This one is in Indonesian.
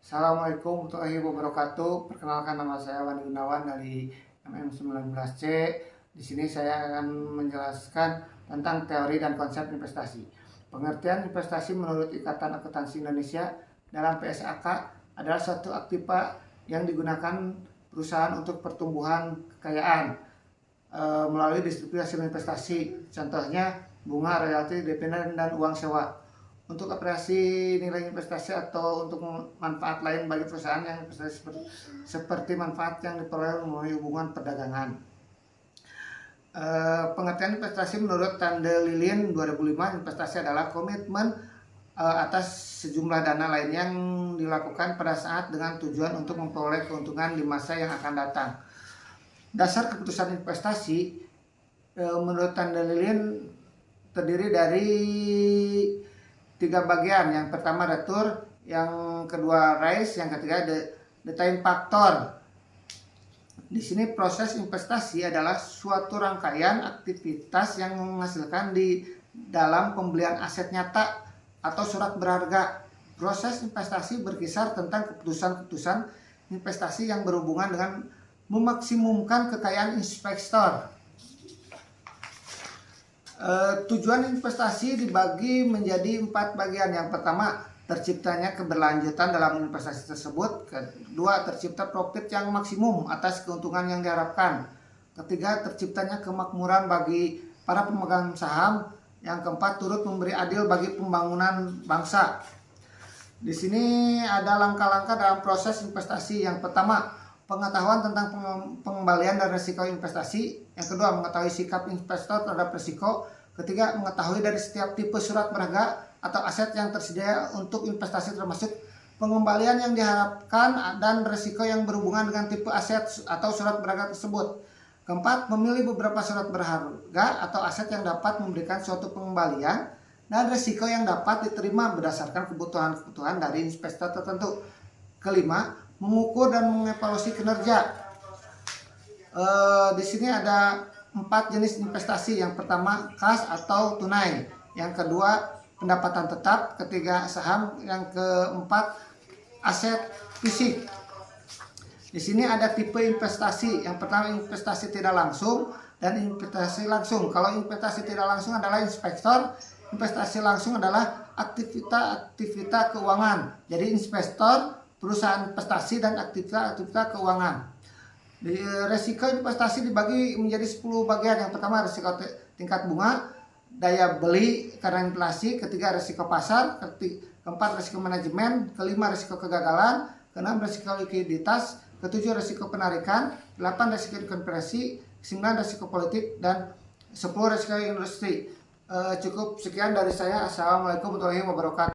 Assalamualaikum warahmatullahi wabarakatuh. Perkenalkan, nama saya Wandi Gunawan dari MM19C. Di sini saya akan menjelaskan tentang teori dan konsep investasi. Pengertian investasi menurut Ikatan Akuntansi Indonesia dalam PSAK adalah suatu aktiva yang digunakan perusahaan untuk pertumbuhan kekayaan melalui distribusi hasil investasi. Contohnya bunga, royalti, dividen, dan uang sewa. Untuk operasi nilai investasi atau untuk manfaat lain bagi perusahaan yang investasi seperti manfaat yang diperoleh melalui hubungan perdagangan. Pengertian investasi menurut Tande Lilin 2005, investasi adalah komitmen atas sejumlah dana lain yang dilakukan pada saat dengan tujuan untuk memperoleh keuntungan di masa yang akan datang. Dasar keputusan investasi menurut Tande Lilin terdiri dari 3 bagian. Yang pertama return, yang kedua risk, yang ketiga the time factor. Di sini proses investasi adalah suatu rangkaian aktivitas yang menghasilkan di dalam pembelian aset nyata atau surat berharga. Proses investasi berkisar tentang keputusan-keputusan investasi yang berhubungan dengan memaksimumkan kekayaan investor. Tujuan investasi dibagi menjadi 4 bagian. Yang pertama, terciptanya keberlanjutan dalam investasi tersebut. Kedua, tercipta profit yang maksimum atas keuntungan yang diharapkan. Ketiga, terciptanya kemakmuran bagi para pemegang saham. Yang keempat, turut memberi adil bagi pembangunan bangsa. Di sini ada langkah-langkah dalam proses investasi. Yang pertama, pengetahuan tentang pengembalian dan risiko investasi. Yang kedua, mengetahui sikap investor terhadap risiko. Ketiga, mengetahui dari setiap tipe surat berharga atau aset yang tersedia untuk investasi, termasuk pengembalian yang diharapkan dan risiko yang berhubungan dengan tipe aset atau surat berharga tersebut. Keempat, memilih beberapa surat berharga atau aset yang dapat memberikan suatu pengembalian dan risiko yang dapat diterima berdasarkan kebutuhan-kebutuhan dari investor tertentu. Kelima, mengukur dan mengevaluasi kinerja. Di sini ada 4 jenis investasi. Yang pertama, kas atau tunai. Yang kedua, pendapatan tetap. Ketiga, saham. Yang keempat, aset fisik. Di sini ada tipe investasi. Yang pertama, investasi tidak langsung dan investasi langsung. Kalau investasi tidak langsung adalah investor, investasi langsung adalah aktivitas keuangan. Jadi investor, perusahaan investasi, dan aktivitas keuangan. Resiko investasi dibagi menjadi 10 bagian. Yang pertama, risiko tingkat bunga, daya beli karena inflasi. Ketiga, risiko pasar. Keempat, risiko manajemen. Kelima, risiko kegagalan. Keenam, risiko likuiditas. Ketujuh, risiko penarikan. 8, risiko konversi. 9, risiko politik. Dan 10, risiko industri. Cukup sekian dari saya. Assalamualaikum warahmatullahi wabarakatuh.